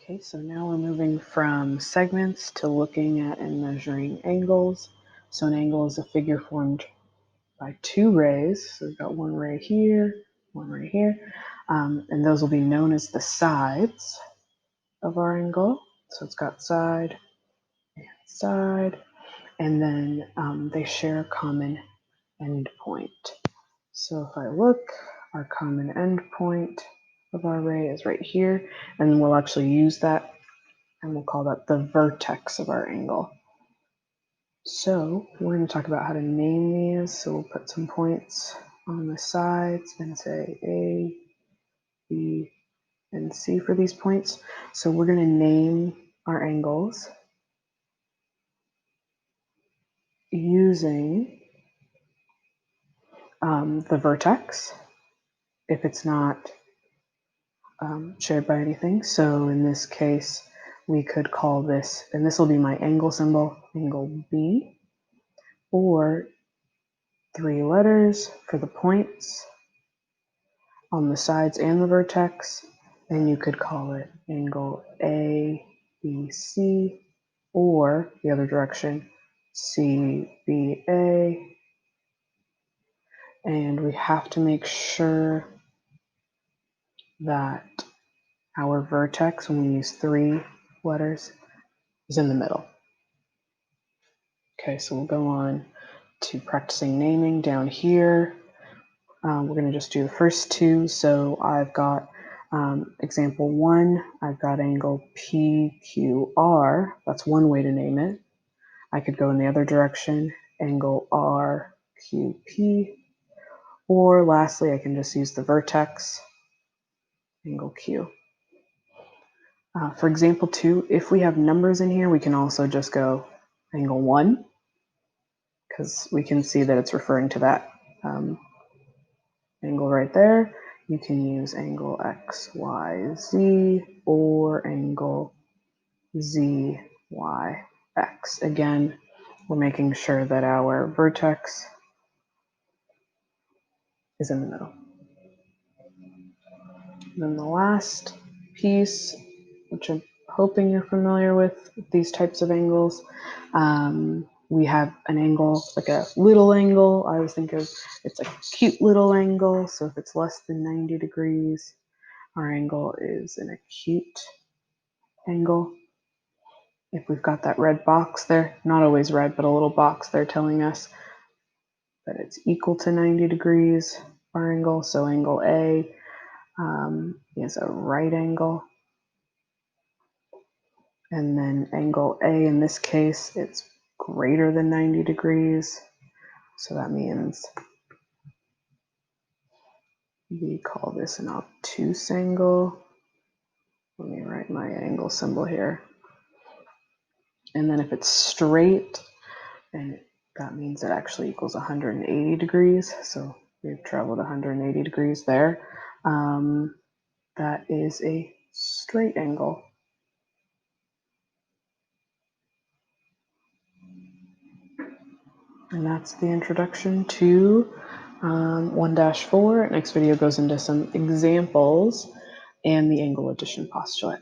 Okay, so now we're moving from segments to looking at and measuring angles. So an angle is a figure formed by two rays. So we've got one ray here, one ray here, and those will be known as the sides of our angle. So it's got side and side, and then they share a common endpoint. So if I look, our common endpoint of our ray is right here, and we'll actually use that and we'll call that the vertex of our angle. So we're going to talk about how to name these. So we'll put some points on the sides and say A, B, and C for these points. So we're going to name our angles using the vertex if it's not shared by anything. So in this case, we could call this, and this will be my angle symbol, angle B, or 3 letters for the points on the sides and the vertex, and you could call it angle A, B, C, or the other direction, C, B, A. And we have to make sure that our vertex, when we use 3 letters, is in the middle. Okay, so we'll go on to practicing naming down here. We're going to just do the first 2. So I've got example 1, I've got angle PQR. That's one way to name it. I could go in the other direction, angle RQP. Or lastly, I can just use the vertex, angle Q. For example 2, if we have numbers in here, we can also just go angle 1, because we can see that it's referring to that angle right there. You can use angle XYZ or angle ZYX. Again, we're making sure that our vertex is in the middle. And then the last piece, which I'm hoping you're familiar with these types of angles, we have an angle, like a little angle. I always think of it's a cute little angle. So if it's less than 90 degrees, our angle is an acute angle. If we've got that red box there, not always red, but a little box there telling us that it's equal to 90 degrees, our angle. So angle A is a right angle. And then angle A, in this case, it's greater than 90 degrees. So that means we call this an obtuse angle. Let me write my angle symbol here. And then if it's straight, and that means it actually equals 180 degrees. So we've traveled 180 degrees there. That is a straight angle. And that's the introduction to 1-4. Next video goes into some examples and the angle addition postulate.